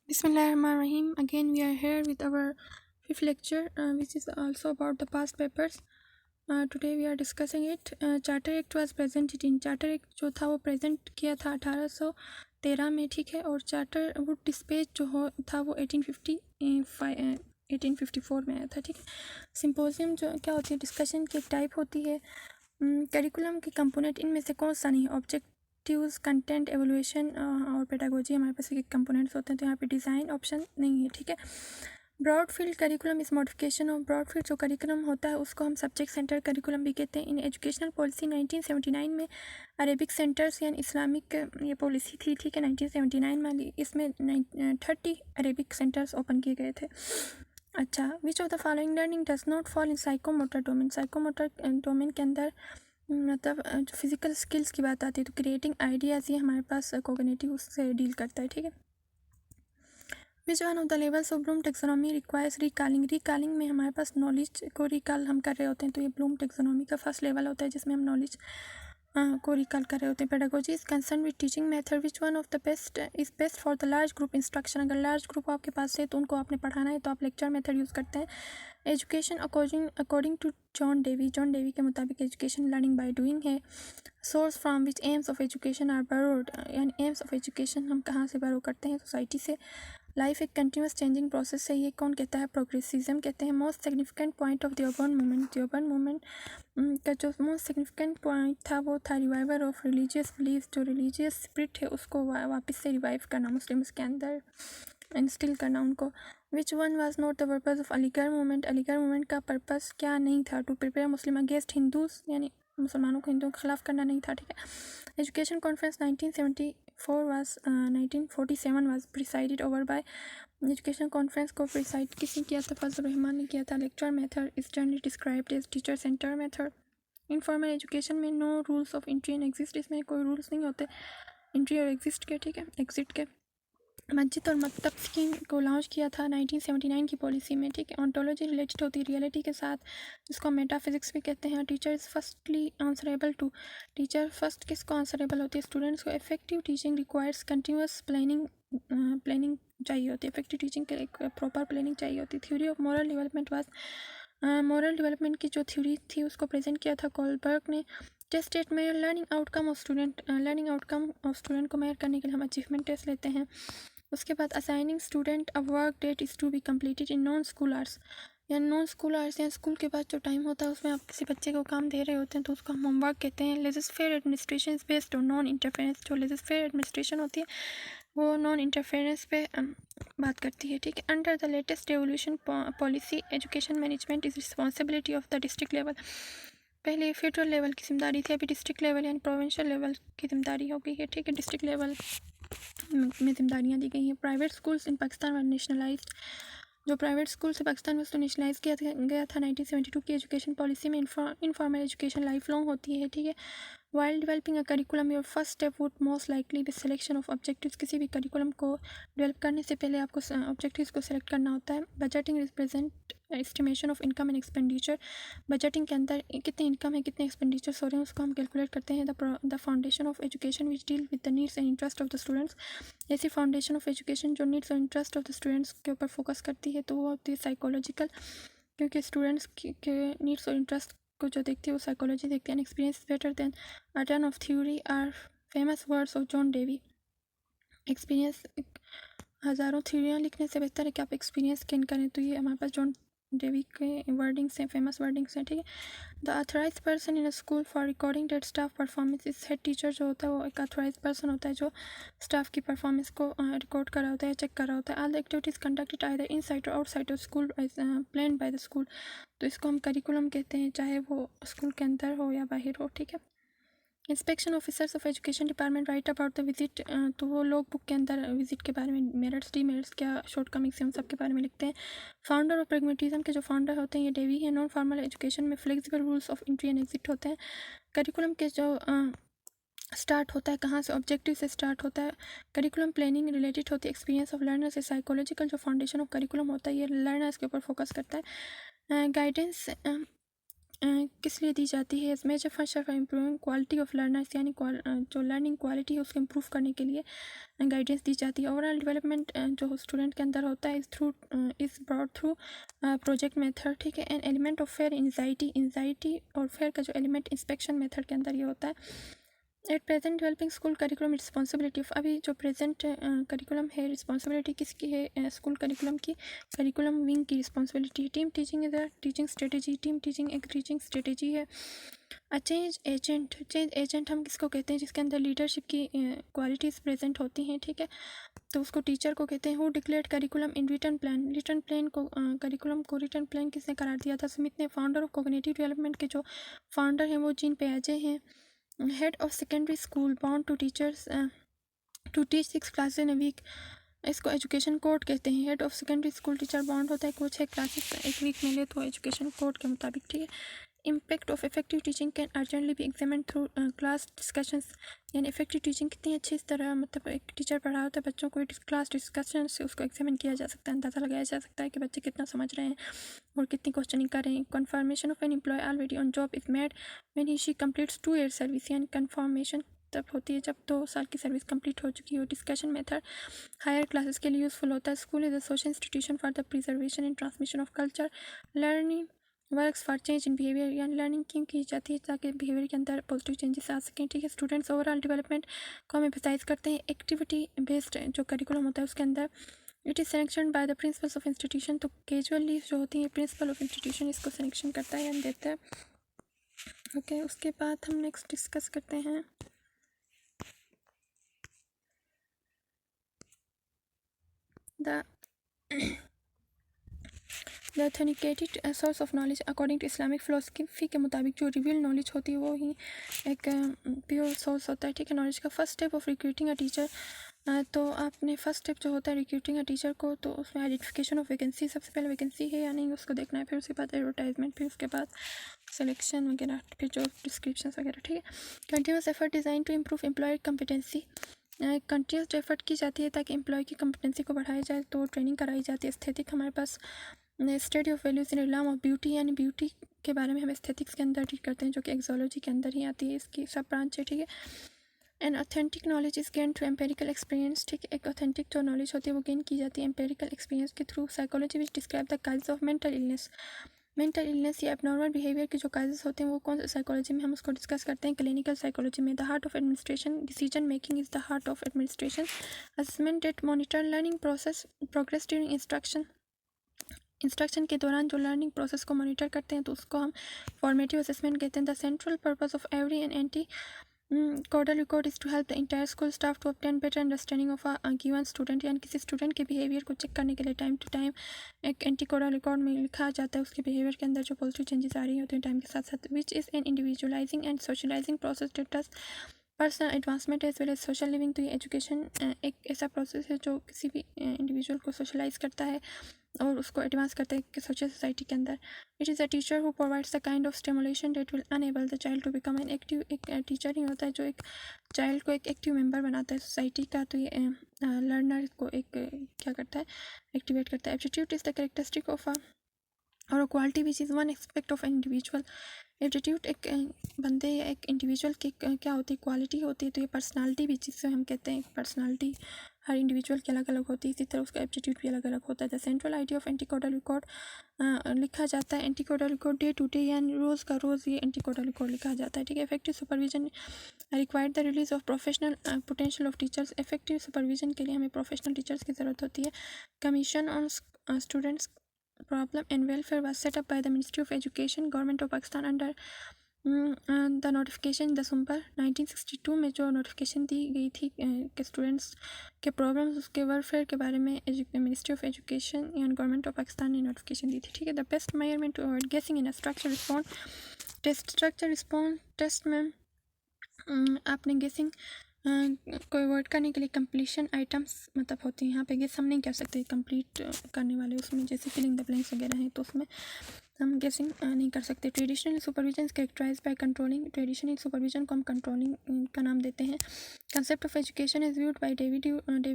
Bismillahirrahmanirrahim. Again, we are here with our fifth lecture, which is also about the past papers. Today we are discussing it. Charter Act was presented in Charter Act जो था वो present किया था 1813 में, ठीक है। और charter Wood dispatch जो था वो 1854 में आया था, ठीक है। सिंपोजियम जो क्या होती है, डिस्कशन की एक टाइप होती है। करिकुलम के कंपोनेंट इनमें से कौन सा नहीं, ऑब्जेक्टिव्स, कंटेंट, एवोल्यूशन और पेडागोजी हमारे पास एक कंपोनेंट्स होते हैं, तो यहाँ पे डिज़ाइन ऑप्शन नहीं है, ठीक है। ब्रॉड फील्ड करिकुलम इस मॉडिफिकेशन ऑफ ब्रॉड फील्ड जो करिकुलम होता है उसको हम सब्जेक्ट सेंटर करिकुलम भी कहते हैं। इन एजुकेशनल पॉलिसी 1979 में अरेबिक सेंटर्स यानी इस्लामिक ये पॉलिसी थी, ठीक है। 1979 में इसमें 30 अरेबिक सेंटर्स ओपन किए गए थे। अच्छा, विच of the following learning does not fall in psychomotor domain. Psychomotor domain के अंदर मतलब जो फिजिकल स्किल्स की बात आती है तो क्रिएटिंग आइडियाज़ ये हमारे पास कोग्निटिव से डील करता है, ठीक है। Which one of the levels of Bloom taxonomy requires recalling. Recalling में हमारे पास नॉलेज को रिकॉल हम कर रहे होते हैं, तो ये ब्लूम टेक्सोनॉमी का फर्स्ट लेवल होता है जिसमें हम नॉलेज को रिकॉल कर रहे होते हैं। Pedagogy is concern with teaching method. Which one of the best is best for the large group instruction. अगर लार्ज ग्रुप आपके पास है तो उनको आपने पढ़ाना है तो आप लेक्चर मेथड यूज़ करते हैं। Education according to John Dewey के मुताबिक एजुकेशन लर्निंग बाय डूइंग है। Source from which aims of education are borrowed, यानी एम्स ऑफ एजुकेशन हम कहाँ से बरो करते हैं, सोसाइटी से। लाइफ एक कंटिन्यूस चेंजिंग प्रोसेस है, ये कौन कहता है, प्रोग्रेसिज्म कहते हैं। Most significant point of the urban movement का जो मोस्ट सिग्निफिकेंट पॉइंट था वो था रिवाइवल ऑफ रिलीजियस बिलीफ। जो रिलीजियस स्पिरिट है उसको वापस से रिवाइव करना, मुस्लिम्स के अंदर इंस्टिल करना उनको। Which one was not the purpose of Aligarh movement. Aligarh movement का पर्पज़ क्या नहीं था, to prepare Muslim against Hindus, यानी मुसलमानों को हिंदुओं के खिलाफ करना नहीं था, ठीक है। Education conference 1947 was presided over by. Education conference को प्रिसाइड किसने किया था, फजल रहमान ने किया था। Lecture method is generally described as teacher centre method. Informal education में no rules of entry and exist, इसमें कोई रूल्स नहीं होते एंट्री और एग्जिस्ट के, ठीक है, एग्जिट के। मस्जिद और मकतब स्कीम को लॉन्च किया था 1979 की पॉलिसी में, ठीक है। ऑन्टोलॉजी रिलेटेड होती है रियलिटी के साथ, जिसको मेटाफिजिक्स भी कहते हैं। Teacher is firstly answerable to. Teacher first किसको आंसरेबल होती है, स्टूडेंट्स को। Effective teaching requires continuous planning चाहिए होती है। इफेक्टिव टीचिंग के लिए प्रॉपर प्लानिंग चाहिए होती है। Theory of moral development was, moral development की जो थ्योरी थी उसको प्रेजेंट किया था कोलबर्ग ने। Test at measure learning outcome of student को मेयर करने के लिए हम अचीवमेंट टेस्ट लेते हैं। उसके बाद assigning student a work that is to be completed in non school hours, या नॉन स्कूल आवर्स या स्कूल के बाद जो टाइम होता है उसमें आप किसी बच्चे को काम दे रहे होते हैं तो उसको हम होमवर्क कहते हैं। Legislative administration is based on non interference. जो लेजिस्लेटिव एडमिनिस्ट्रेशन होती है वो नॉन इंटरफेरेंस पे बात करती है, ठीक है। Under the latest revolution policy education management is responsibility of the district level. पहले फेडरल लेवल की जिम्मेदारी थी, अभी डिस्ट्रिक्ट लेवल यानी प्रोविंशियल लेवल की जिम्मेदारी हो गई है, ठीक है। डिस्ट्रिक्ट लेवल में जिम्मेदारियाँ दी गई हैं। Private schools in Pakistan were nationalised. जो प्राइवेट स्कूल से पाकिस्तान में उसको नेशनलाइज किया गया था 1972 की एजुकेशन पॉलिसी में। इनफॉर्मल एजुकेशन लाइफ लॉन्ग होती है, ठीक है। While developing a curriculum your first step would most likely B selection of objectives. किसी भी करिकुलम को डेवलप करने से पहले आपको ऑब्जेक्टिव्स को सिलेक्ट करना होता है। Budgeting represent estimation of income and expenditure. Budgeting के अंदर कितने इनकम है कितने एक्सपेंडिचर्स हो रहे हैं उसको हम कैलकुलेट करते हैं। The foundation of education which deal with the needs and interest of the students. ऐसी फाउंडेशन ऑफ एजुकेशन जो नीड्स और इंटरेस्ट ऑफ द स्टूडेंट्स के ऊपर फोकस करती है तो वो होती है साइकोलॉजिकल, क्योंकि स्टूडेंट्स के नीड्स और इंटरेस्ट को जो देखती है वो साइकोलॉजी देखती है। Experience better than a ton of theory are famous words of John Dewey. Experience हज़ारों थ्योरियाँ लिखने से बेहतर है कि आप एक्सपीरियंस गेन करें, तो ये हमारे पास जॉन डेवी के वर्डिंग्स हैं, फेमस वर्डिंग्स हैं, ठीक है। The authorised person in a school for recording that staff performance is head teacher जो होता है वो एक अथोराइज पर्सन होता है जो स्टाफ की परफॉर्मेंस को रिकॉर्ड कर रहा होता है, चेक कर रहा होता है। All the activities conducted either inside और outside of school plan by the school. तो इसको हम करिकुलम कहते हैं, चाहे वो स्कूल के अंदर हो या बाहर हो, ठीक है। Inspection officers of education department right about the visit. तो वो लोग बुक के अंदर विजिट के बारे में, मेरिट्स डीमेरिट्स क्या शॉर्ट कमिंग्स हैं उन सब के बारे में लिखते हैं। फाउंडर ऑफ प्रेगमेटिज्म के जो फाउंडर होते हैं ये डेवी है। नॉन फॉर्मल एजुकेशन में flexible rules of entry and exit होते हैं। करिकुलम के जो स्टार्ट होता है कहाँ से, ऑब्जेक्टिव से स्टार्ट होता है। करिकुलम प्लानिंग रिलेटेड होती है एक्सपीरियंस ऑफ लर्नर से। साइकोलॉजिकल जो फाउंडेशन ऑफ करिकुलम होता है ये लर्नर्स के ऊपर फोकस करता है। गाइडेंस किस लिए दी जाती है? Major function for improving quality of learners, यानी जो लर्निंग क्वालिटी है उसको इम्प्रूव करने के लिए गाइडेंस दी जाती है। ओवरऑल डेवलपमेंट जो स्टूडेंट के अंदर होता है is brought through project method, ठीक है। An element of fear anxiety और फेयर का जो एलिमेंट इंस्पेक्शन मेथड के अंदर ये होता है। At present developing school curriculum responsibility of, अभी जो प्रेजेंट करिकुलम है रिस्पॉन्सिबिलिटी किसकी है? स्कूल करिकुलम की, करिकुलम विंग की रिस्पॉन्सिबिलिटी है। Team teaching is a teaching strategy, team teaching एक टीचिंग स्ट्रेटेजी है। चेंज एजेंट हम किसको कहते हैं? जिसके अंदर लीडरशिप की क्वालिटीज़ प्रेजेंट होती हैं, ठीक है, तो उसको टीचर को कहते हैं। Who declared curriculum in written plan को, करिकुलम को रिटन प्लान किसने करार दिया था? स्मिथ ने। फाउंडर ऑफ कॉग्निटिव डेवलपमेंट के जो फाउंडर हैं वो जीन पियाजे हैं। Head of secondary school bound to teachers to teach 6 classes in a week, इसको एजुकेशन कोड कहते हैं। Head of secondary school teacher bound होता है कि वो 6 क्लासेस एक वीक में ले, तो एजुकेशन कोड के मुताबिक, ठीक है। Impact of effective teaching can urgently भी एग्जामिन थ्रू क्लास डिस्कशंस, यानी इफेक्टिव टीचिंग कितनी अच्छी इस तरह, मतलब एक टीचर पढ़ा होता है बच्चों को, क्लास डिस्कशन से उसको एग्जामिन किया जा सकता है, अंदाज़ा लगाया जा सकता है कि बच्चे कितना समझ रहे हैं और कितनी क्वेश्चनिंग कर रहे हैं। Confirmation of an employ already on job is made when he she completes 2 year service, यानी कन्फर्मेशन तब होती है जब 2 साल की सर्विस कंप्लीट हो चुकी हो। डिस्कशन मेथड हायर क्लासेस के लिए यूज़फुल होता है। School is a social institution for the preservation and transmission of culture. Learning works for change in behaviour, यानी लर्निंग क्यों की जाती है? ताकि बिहेवियर के अंदर पॉजिटिव चेंजेस आ सकें, ठीक है। स्टूडेंट्स ओवरऑल डेवलपमेंट को हम एम्फसाइज करते हैं। एक्टिविटी बेस्ड जो करिकुलम होता है उसके अंदर it is selection by the principles of institution, तो कैजुअल लीव जो होती है प्रिंसिपल ऑफ इंस्टीट्यूशन इसको सिलेक्शन करता है या देता है, ओके। उसके बाद हम नेक्स्ट डिस्कस करते हैं the authenticated source of knowledge according to Islamic philosophy के मुताबिक जो रिवील्ड नॉलेज होती है वो ही एक प्योर सोर्स होता है, ठीक है, नॉलेज का। First step of recruiting a teacher, तो आपने फर्स्ट स्टेप जो होता है रिक्रूटिंग अ टीचर को, तो उसमें आइडेंटिफिकेशन ऑफ वैकेंसी, सबसे पहले वैकेंसी है या नहीं उसको देखना है, फिर उसके बाद एडवर्टाइजमेंट, फिर उसके बाद सिलेक्शन वगैरह, फिर जॉब डिस्क्रिप्शन वगैरह, ठीक है। Continuous effort design to improve employ competency, continuous effort की जाती है ताकि एम्प्लॉय की कम्पिटेंसी को बढ़ाया जाए, तो ट्रेनिंग कराई जाती है। एस्थेटिक हमारे पास study of values in Islam of beauty, यानी ब्यूटी के बारे में हम एस्थेटिक्स के अंदर ट्रीट करते हैं, जो कि एक्सोलॉजी के अंदर ही आती है, इसकी सब ब्रांच है, ठीक है। And authentic knowledge is gain through empirical experience, ठीक है। एक ऑथेंटिक जो नॉलेज होती है वो गेन की जाती है एम्पेरिकल एक्सपीरियंस के through. Psychology which describe the causes of mental illness या एबनॉर्मल बिहेवियर के जो काजेज होते हैं वो कौन सा साइकोलॉजी में हम उसको डिस्कस करते हैं? क्लिनिकल साइकोलॉजी में। The heart of administration decision making is the heart of administration. Assessment that monitor learning progress during instruction के दौरान जो लर्निंग प्रोसेस को मॉनिटर करते हैं तो उसको हम फॉर्मेटिव असेसमेंट कहते हैं। The central purpose of every an anecdotal record is to help the entire school staff to obtain better understanding of a given student, यानी किसी स्टूडेंट के बिहेवियर को चेक करने के लिए टाइम टू टाइम एक एंटी कोडल record में लिखा जाता है उसके बिहेवियर के अंदर जो पॉजिटिव चेंजेस आ रही होती हैं टाइम के साथ साथ। Which is an individualising and socialising process that's personal advancement as well as social living. तो ये एजुकेशन एक ऐसा प्रोसेस है जो किसी भी इंडिविजुअल को सोशलाइज करता है और उसको एडवांस करता है कि सोशल सोसाइटी के अंदर। It is a teacher who provides the kind of stimulation that will enable the child to become an active, एक टीचर ही होता है जो एक चाइल्ड को एक एक्टिव मेंबर बनाता है सोसाइटी का। तो ये लर्नर को एक क्या करता है? एक्टिवेट करता है। Aptitude is the characteristic of और quality which is one aspect of individual. Aptitude एक बंदे या एक इंडिविजुअल की क्या होती है? क्वालिटी होती है। तो ये पर्सनालिटी भी जिससे हम कहते हैं पर्सनालिटी हर इंडिविजुअल की अलग अलग होती है, इसी तरह उसका एप्टीट्यूड भी अलग अलग होता है। The central idea of anecdotal record लिखा जाता है। Anecdotal record day to day यानी रोज़ का रोज़ ये एंटीकोडल रिकॉर्ड लिखा जाता है, ठीक है। Effective supervision required the release of professional potential of teachers. Effective supervision के लिए हमें प्रोफेशनल टीचर्स की ज़रूरत होती है। Commission on students problem and welfare was set up by the Ministry of Education, Government of Pakistan under the notification दिसंबर 1962 में जो notification दी गई थी कि स्टूडेंट्स के प्रॉब्लम्स उसके वेलफेयर के बारे में ministry of education and government of Pakistan ने नोटिफिकेशन दी थी, ठीक है। The best measurement to avoid guessing in structure response test में आपने गेसिंग को अवॉइड करने के लिए कंप्लीशन आइटम्स मतलब होते हैं। यहाँ पे गेस हम नहीं कर सकते कंप्लीट करने वाले उसमें, जैसे फिलिंग द ब्लैंक्स वगैरह हैं तो उसमें हम गेसिंग नहीं कर सकते। Traditional supervision characterise by controlling, traditional supervision को हम कंट्रोलिंग का नाम देते हैं। Concept of education is viewed by Dewey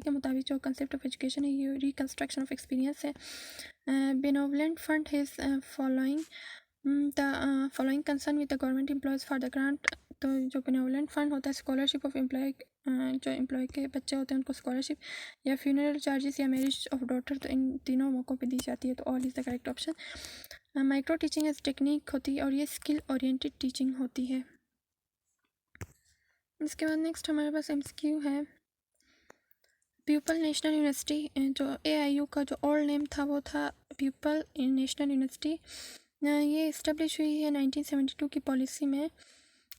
के मुताबिक जो कंसेप्ट ऑफ एजुकेशन है ये रिकन्स्ट्रक्शन ऑफ एक्सपीरियंस है। Benevolent fund his following the following concern with the government employees for the grant. तो जो बेनेवोलेंट फंड होता है, स्कॉलरशिप ऑफ एम्प्लॉय, जो एम्प्लॉय के बच्चे होते हैं उनको स्कॉलरशिप, या फ्यूनरल चार्जेस, या मैरिज ऑफ डॉटर, तो इन तीनों मौक़ों पे दी जाती है। तो all is the correct option. Micro teaching as technique होती है और ये स्किल ओरिएंटेड टीचिंग होती है। इसके बाद नेक्स्ट हमारे पास MCQ है। पीपल नेशनल यूनिवर्सिटी, जो AIU का जो ओल्ड नेम था वो था पीपल नेशनल यूनिवर्सिटी। ये इस्टेब्लिश हुई है 1972 की पॉलिसी में।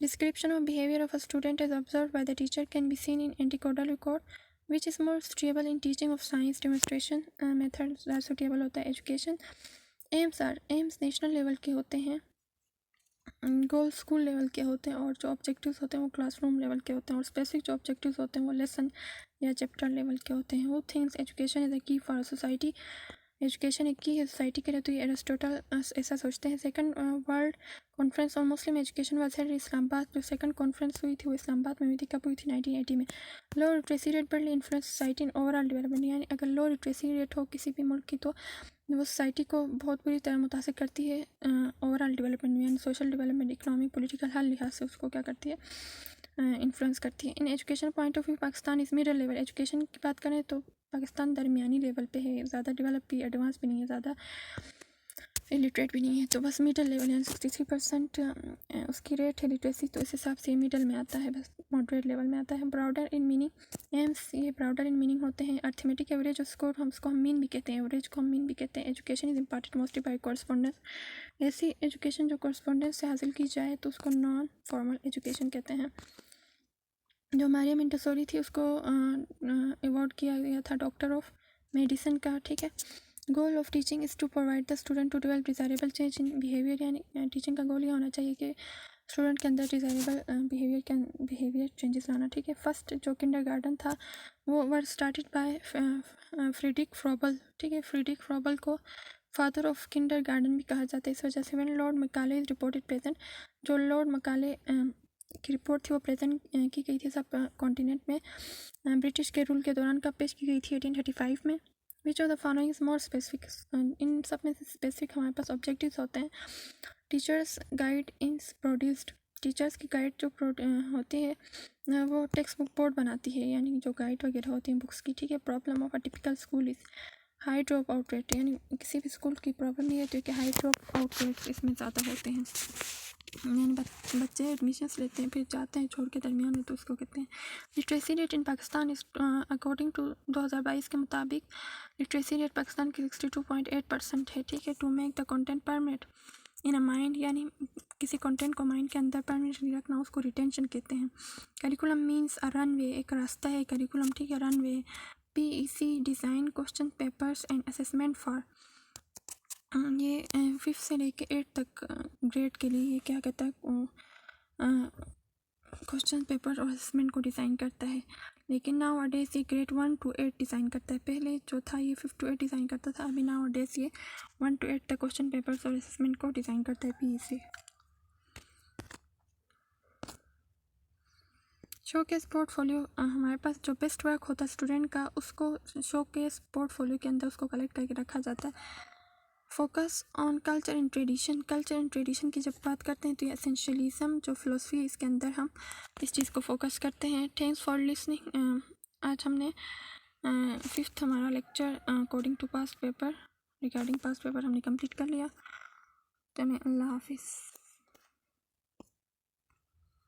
Description of behaviour of a student as observe by the teacher can be seen in anecdotal record which is more suitable in teaching of science demonstration method ज़्यादा suitable होता है education. AIIMS national level के होते हैं, गोल school level के होते हैं, और जो ऑब्जेक्टिव्स होते हैं वो क्लासरूम लेवल के होते हैं, और स्पेसिफिक जो ऑब्जेक्टिव्स होते हैं वो लेसन या चैप्टर लेवल के होते हैं। वो थिंग्स एजुकेशन इज़ अ की फॉर सोसाइटी, एजुकेशन एक की है सोसाइटी के लिए, तो ये एरिस्टोटल ऐसा सोचते हैं। Second world conference on Muslim education was held Islamabad. जो सेकंड कॉन्फ्रेंस हुई थी वो इस्लामाबाद में हुई थी। कब हुई थी? 1980 में। लो लिटरेसी रेट बड़ी influence society in overall development, यानी अगर लो लिटरेसी रेट हो किसी भी मुल्क की तो वो सोसाइटी को बहुत बुरी तरह मुतासिर करती है ओवरऑल डेवलपमेंट में, यानी सोशल डेवलपमेंट, इकोनॉमिक, पॉलिटिकल, हर लिहाज से उसको क्या करती है, इन्फ्लुएंस करती है। In education point of view Pakistan is middle level. Education की बात करें तो पाकिस्तान दरमियानी लेवल पे है, ज़्यादा डेवलप भी एडवांस भी नहीं है, ज़्यादा इलिटरेट भी नहीं है, तो बस मिडल लेवल, यानी 63% उसकी रेट है लिटरेसी, तो इस हिसाब से मिडल में आता है, बस मॉडरेट लेवल में आता है। ब्रॉडर इन मीनिंग एम्स, ये ब्रॉडर इन मीनिंग होते हैं। अर्थमेटिक एवरेज स्कोर हम उसको हम मीन भी कहते हैं, एवरेज को हम मीन भी कहते हैं। Education is important mostly by correspondence, ऐसी एजुकेशन जो कॉरस्पॉन्डेंस से हासिल की जाए तो उसको नॉन फॉर्मल एजुकेशन कहते हैं। जो मारिया मोंटेसोरी थी उसको अवार्ड किया गया था डॉक्टर ऑफ मेडिसिन का, ठीक है। Goal of teaching is to provide the student to develop desirable change in behaviour, यानी टीचिंग का गोल ये होना चाहिए कि स्टूडेंट के अंदर डिज़ायरेबल बिहेवियर चेंजेस लाना, ठीक है। फर्स्ट जो किंडरगार्टन था वो वर स्टार्टेड बाय फ्रीडरिक फ्रोबल, ठीक है। फ्रीडरिक फ्रोबल को फादर ऑफ किंडरगार्टन भी कहा जाता है इस वजह से। When lord Macaulay is reported present, जो लॉर्ड मकाले की रिपोर्ट थी वो प्रेजेंट की गई थी सब कॉन्टिनेंट में, ब्रिटिश के रूल के दौरान कब पेश की गई थी? 1835 में। Which of the following is more specific, इन सब में से स्पेसिफिक हमारे पास ऑब्जेक्टिव्स होते हैं। Teachers guide is produced, teachers की गाइड जो होती है वो टेक्स्ट बुक बोर्ड बनाती है, यानी जो गाइड वगैरह होती हैं बुक्स की, ठीक है। Problem of a typical school is high drop out rate, यानी किसी भी स्कूल की प्रॉब्लम नहीं होती कि हाई ड्रॉप आउट रेट इसमें ज़्यादा होते हैं, यानी बच्चे एडमिशन्स लेते हैं फिर जाते हैं छोड़ के दरमियान में, तो उसको कहते हैं। लिटरेसी रेट इन पाकिस्तान इस अकॉर्डिंग टू 2022 के मुताबिक लिटरेसी रेट पाकिस्तान की 62.8% है, ठीक है। To make the content permanent in a mind, यानी किसी कंटेंट को माइंड के अंदर परमानेंटली रखना, उसको रिटेंशन कहते हैं। करिकुलम मीन्स अ रनवे, एक रास्ता है करिकुलम, ठीक है, runway. PEC design question papers and assessment for, ये 5th से लेके 8th तक ग्रेड के लिए ये क्या कहता है, क्वेश्चन पेपर और असेसमेंट को डिज़ाइन करता है। लेकिन नाउ अडेज ये ग्रेड 1 to 8 डिज़ाइन करता है, पहले जो था ये 5 to 8 डिज़ाइन करता था, अभी नाउ अडेज ये 1 to 8 तक क्वेश्चन पेपर्स और असेसमेंट को डिज़ाइन करता है PEC। शोकेस पोर्टफोलियो, हमारे पास जो बेस्ट वर्क होता है स्टूडेंट का उसको शोकेस पोर्टफोलियो के अंदर उसको कलेक्ट करके रखा जाता है। Focus on culture and tradition, culture and tradition की जब बात करते हैं तो ये एसेंशियलिज्म जो फिलोसफी है इसके अंदर हम इस चीज़ को फोकस करते हैं। Thanks for listening. आज हमने 5th हमारा lecture according to past paper, regarding past paper हमने कंप्लीट कर लिया। तो अल्लाह हाफिज़।